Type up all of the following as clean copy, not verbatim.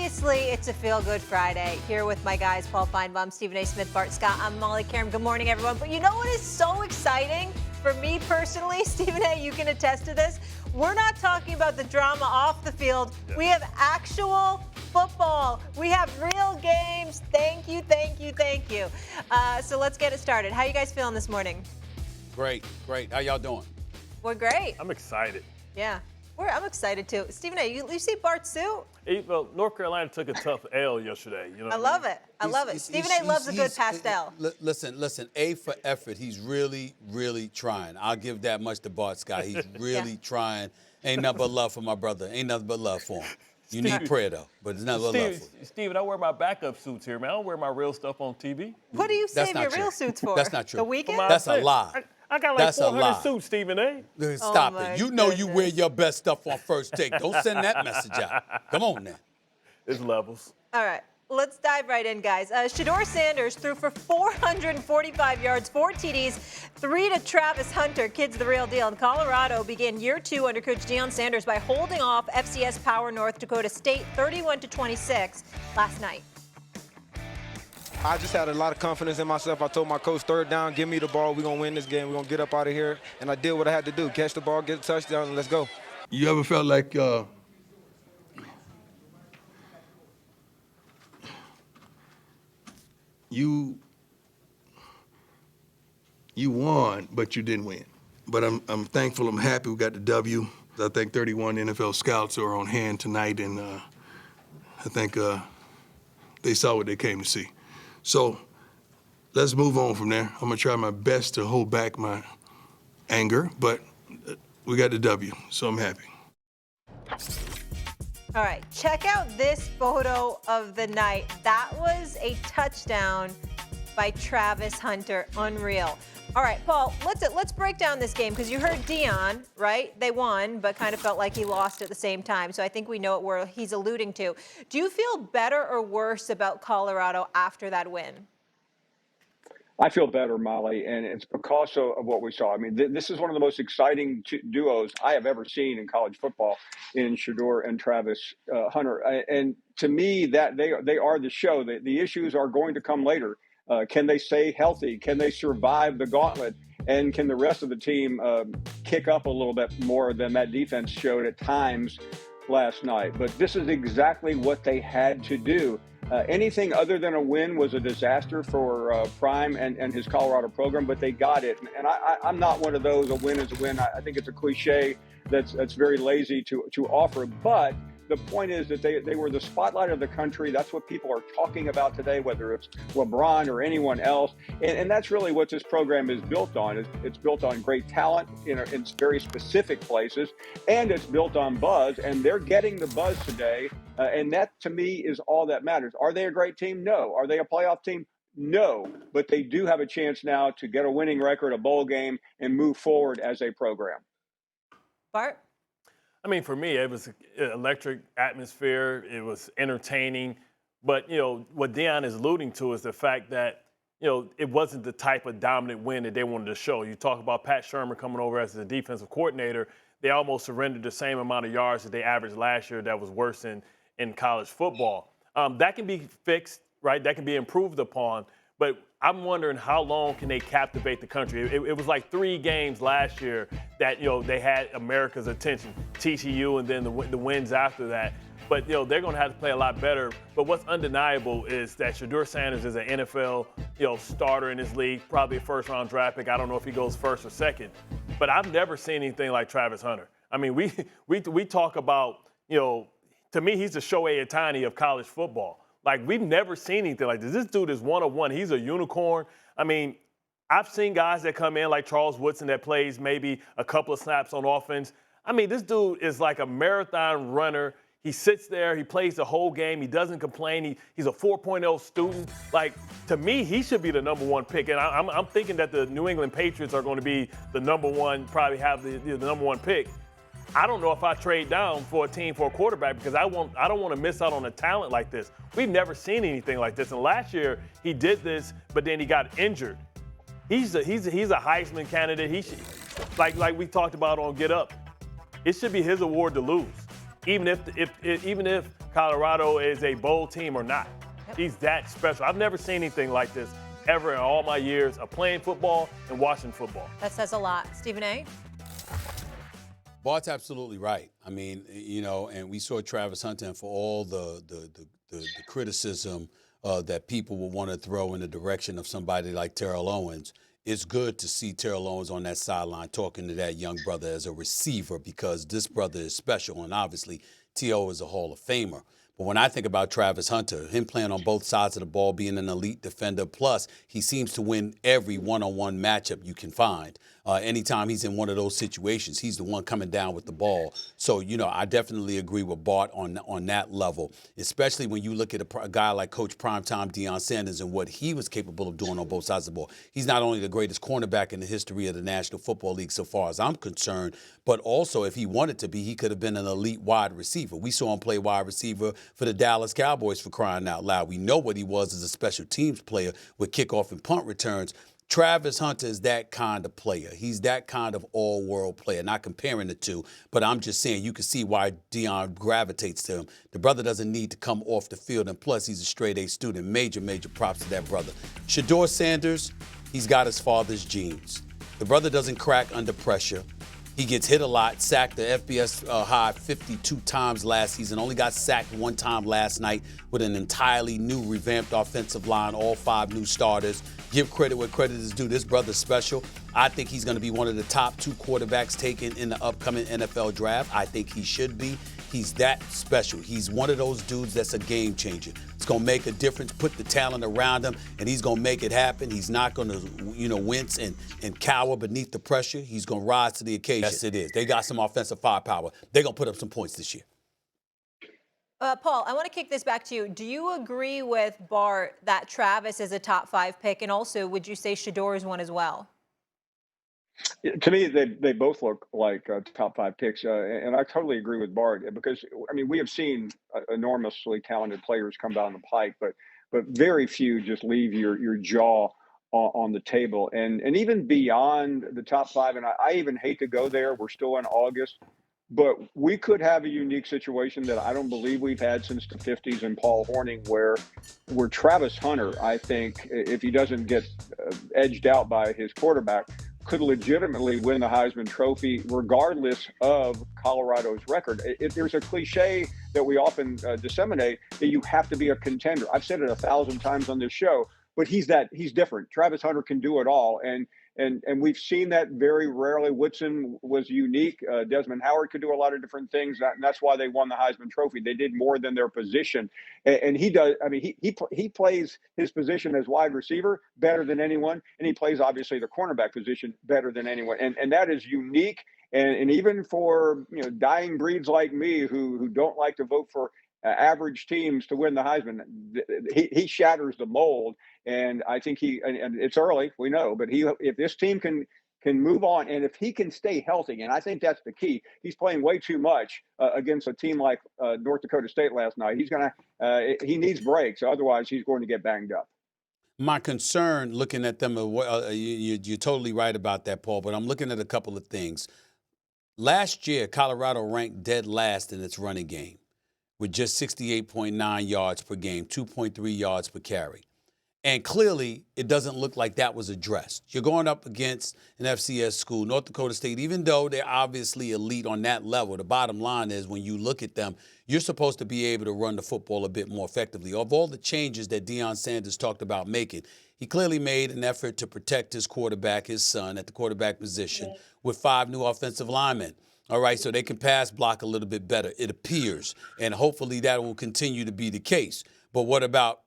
Obviously, it's a feel-good Friday. Here with my guys, Paul Finebaum, Stephen A. Smith, Bart Scott. I'm Molly Qerim. Good morning, everyone. But you know what is so exciting for me personally? Stephen A., you can attest to this. We're not talking about the drama off the field. We have actual football. We have real games. Thank you, thank you, thank you. So let's get it started. How you guys feeling this morning? Great. How y'all doing? We're great. I'm excited. Yeah. I'm excited too. Stephen A., you see Bart's suit? Well, North Carolina took a tough L yesterday. You know I love it. I love it. Stephen A. loves a good pastel. Listen. A for effort. He's really trying. I'll give that much to Bart Scott. He's really trying. Ain't nothing but love for my brother. Ain't nothing but love for him. You need prayer though, but it's nothing but love for him. Steven, I wear my backup suits here, man. I don't wear my real stuff on TV. What do you save your real suits for? That's not true. The weekend? That's a lie. I got like 400 suits, Stephen A. Stop it. You know you wear your best stuff on first take. Don't send that message out. Come on now. It's levels. All right. Let's dive right in, guys. Shedeur Sanders threw for 445 yards, 4 TDs, 3 to Travis Hunter. Kid's the real deal. And Colorado began year 2 under Coach Deion Sanders by holding off FCS power North Dakota State 31-26 last night. I just had a lot of confidence in myself. I told my coach, third down, give me the ball. We're going to win this game. We're going to get up out of here. And I did what I had to do, catch the ball, get a touchdown, and let's go. You ever felt like you won, but you didn't win? But I'm thankful. I'm happy we got the W. I think 31 NFL scouts are on hand tonight, and I think they saw what they came to see. So let's move on from there. I'm going to try my best to hold back my anger, but we got the W, so I'm happy. All right, check out this photo of the night. That was a touchdown by Travis Hunter. Unreal. All right, Paul, let's break down this game because you heard Deion, right? They won, but kind of felt like he lost at the same time. So I think we know what he's alluding to. Do you feel better or worse about Colorado after that win? I feel better, Molly, and it's because of what we saw. I mean, this is one of the most exciting duos I have ever seen in college football in Shedeur and Travis Hunter. And to me, that they are the show. The issues are going to come later. Can they stay healthy? Can they survive the gauntlet? And can the rest of the team kick up a little bit more than that defense showed at times last night? But this is exactly what they had to do. Anything other than a win was a disaster for Prime and his Colorado program, but they got it. And I'm not one of those, a win is a win. I think it's a cliche that's very lazy to offer. But the point is that they were the spotlight of the country. That's what people are talking about today, whether it's LeBron or anyone else. And that's really what this program is built on. It's built on great talent in very specific places, and it's built on buzz. And they're getting the buzz today. And that, to me, is all that matters. Are they a great team? No. Are they a playoff team? No. But they do have a chance now to get a winning record, a bowl game, and move forward as a program. Bart? I mean, for me, it was an electric atmosphere. It was entertaining. But, what Deion is alluding to is the fact that, it wasn't the type of dominant win that they wanted to show. You talk about Pat Shermer coming over as the defensive coordinator. They almost surrendered the same amount of yards that they averaged last year. That was worse in college football. That can be fixed, right? That can be improved upon. But I'm wondering how long can they captivate the country? It was like 3 games last year that, they had America's attention, TCU and then the wins after that. But, they're going to have to play a lot better. But what's undeniable is that Shedeur Sanders is an NFL, starter in this league, probably a first-round draft pick. I don't know if he goes first or second. But I've never seen anything like Travis Hunter. I mean, we talk about, to me, he's the Shohei Ohtani of college football. Like, we've never seen anything like this. This dude is one-of-one. He's a unicorn. I mean, I've seen guys that come in like Charles Woodson that plays maybe a couple of snaps on offense. I mean, this dude is like a marathon runner. He sits there. He plays the whole game. He doesn't complain. He's a 4.0 student. Like, to me, he should be the number 1 pick. And I'm thinking that the New England Patriots are going to be the number 1, probably have the number 1 pick. I don't know if I trade down for a team for a quarterback because I don't want to miss out on a talent like this. We've never seen anything like this. And last year he did this, but then he got injured. He's a Heisman candidate. He should, like we talked about on Get Up. It should be his award to lose. Even if Colorado is a bowl team or not. He's that special. I've never seen anything like this ever in all my years of playing football and watching football. That says a lot. Stephen A. Bart's absolutely right. I mean, and we saw Travis Hunter, and for all the criticism that people will want to throw in the direction of somebody like Terrell Owens, it's good to see Terrell Owens on that sideline talking to that young brother as a receiver, because this brother is special, and obviously T.O. is a Hall of Famer. But when I think about Travis Hunter, him playing on both sides of the ball, being an elite defender, plus he seems to win every one-on-one matchup you can find. Anytime he's in one of those situations, he's the one coming down with the ball. So, I definitely agree with Bart on that level, especially when you look at a guy like Coach Primetime Deion Sanders and what he was capable of doing on both sides of the ball. He's not only the greatest cornerback in the history of the National Football League so far as I'm concerned, but also if he wanted to be, he could have been an elite wide receiver. We saw him play wide receiver for the Dallas Cowboys, for crying out loud. We know what he was as a special teams player with kickoff and punt returns. Travis Hunter is that kind of player. He's that kind of all-world player. Not comparing the two, but I'm just saying you can see why Deion gravitates to him. The brother doesn't need to come off the field, and plus he's a straight-A student. Major props to that brother. Shedeur Sanders, he's got his father's genes. The brother doesn't crack under pressure. He gets hit a lot, sacked the FBS high 52 times last season, only got sacked one time last night with an entirely new revamped offensive line, all 5 new starters. Give credit where credit is due. This brother's special. I think he's going to be one of the top 2 quarterbacks taken in the upcoming NFL draft. I think he should be. He's that special. He's one of those dudes that's a game changer. It's going to make a difference, put the talent around him, and he's going to make it happen. He's not going to, wince and cower beneath the pressure. He's going to rise to the occasion. Yes, it is. They got some offensive firepower. They're going to put up some points this year. Paul, I want to kick this back to you. Do you agree with Bart that Travis is a top 5 pick? And also, would you say Shedeur is one as well? To me, they both look like top 5 picks, and I totally agree with Bart, because we have seen enormously talented players come down the pike, but very few just leave your jaw on the table, and even beyond the top 5. And I even hate to go there. We're still in August, but we could have a unique situation that I don't believe we've had since the 50s in Paul Hornung, where Travis Hunter, I think, if he doesn't get edged out by his quarterback, could legitimately win the Heisman Trophy regardless of Colorado's record. There's a cliche that we often disseminate that you have to be a contender. I've said it 1,000 times on this show, but he's different. Travis Hunter can do it all, and we've seen that very rarely. Woodson was unique. Desmond Howard could do a lot of different things, and that's why they won the Heisman Trophy. They did more than their position, and he does. He plays his position as wide receiver better than anyone, and he plays obviously the cornerback position better than anyone, and that is unique. And even for dying breeds like me who don't like to vote for average teams to win the Heisman, he shatters the mold. And I think and it's early, we know, but if this team can move on, and if he can stay healthy, and I think that's the key. He's playing way too much against a team like North Dakota State last night. He needs breaks, otherwise he's going to get banged up. My concern looking at them, you're totally right about that, Paul, but I'm looking at a couple of things. Last year, Colorado ranked dead last in its running game with just 68.9 yards per game, 2.3 yards per carry. And clearly, it doesn't look like that was addressed. You're going up against an FCS school, North Dakota State, even though they're obviously elite on that level. The bottom line is when you look at them, you're supposed to be able to run the football a bit more effectively. Of all the changes that Deion Sanders talked about making, he clearly made an effort to protect his quarterback, his son, at the quarterback position with 5 new offensive linemen. All right, so they can pass block a little bit better, it appears. And hopefully that will continue to be the case. But what about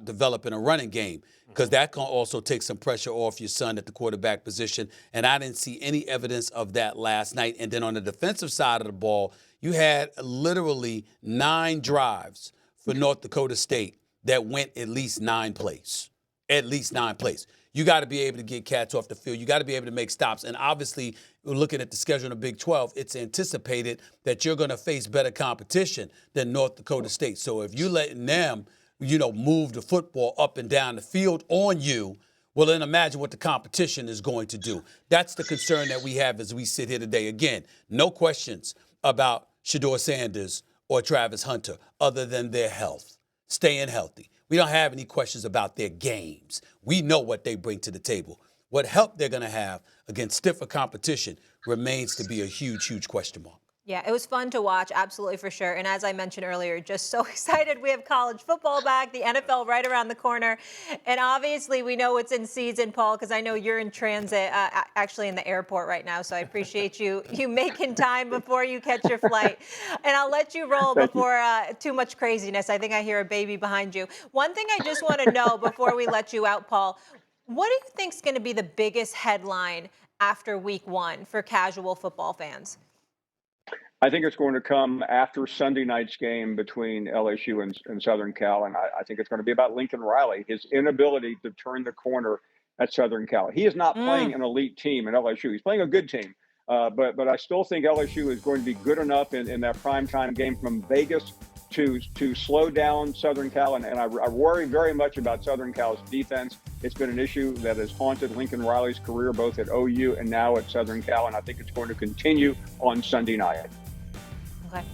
developing a running game? Because that can also take some pressure off your son at the quarterback position. And I didn't see any evidence of that last night. And then on the defensive side of the ball, you had literally 9 drives for North Dakota State that went at least 9 plays. At least 9 plays. You got to be able to get cats off the field. You got to be able to make stops. And obviously, looking at the schedule in the Big 12, it's anticipated that you're going to face better competition than North Dakota State. So if you're letting them move the football up and down the field on you, well, then imagine what the competition is going to do. That's the concern that we have as we sit here today. Again, no questions about Shedeur Sanders or Travis Hunter other than their health, staying healthy. We don't have any questions about their games. We know what they bring to the table. What help they're going to have against stiffer competition remains to be a huge, huge question mark. Yeah, it was fun to watch, absolutely, for sure. And as I mentioned earlier, just so excited we have college football back, the NFL right around the corner. And obviously, we know it's in season, Paul, because I know you're in transit, actually in the airport right now. So I appreciate you making time before you catch your flight. And I'll let you roll before too much craziness. I think I hear a baby behind you. One thing I just want to know before we let you out, Paul, what do you think is going to be the biggest headline after week 1 for casual football fans? I think it's going to come after Sunday night's game between LSU and Southern Cal, and I think it's going to be about Lincoln Riley, his inability to turn the corner at Southern Cal. He is not playing an elite team at LSU. He's playing a good team, but I still think LSU is going to be good enough in that primetime game from Vegas to slow down Southern Cal, and I worry very much about Southern Cal's defense. It's been an issue that has haunted Lincoln Riley's career both at OU and now at Southern Cal, and I think it's going to continue on Sunday night. Okay.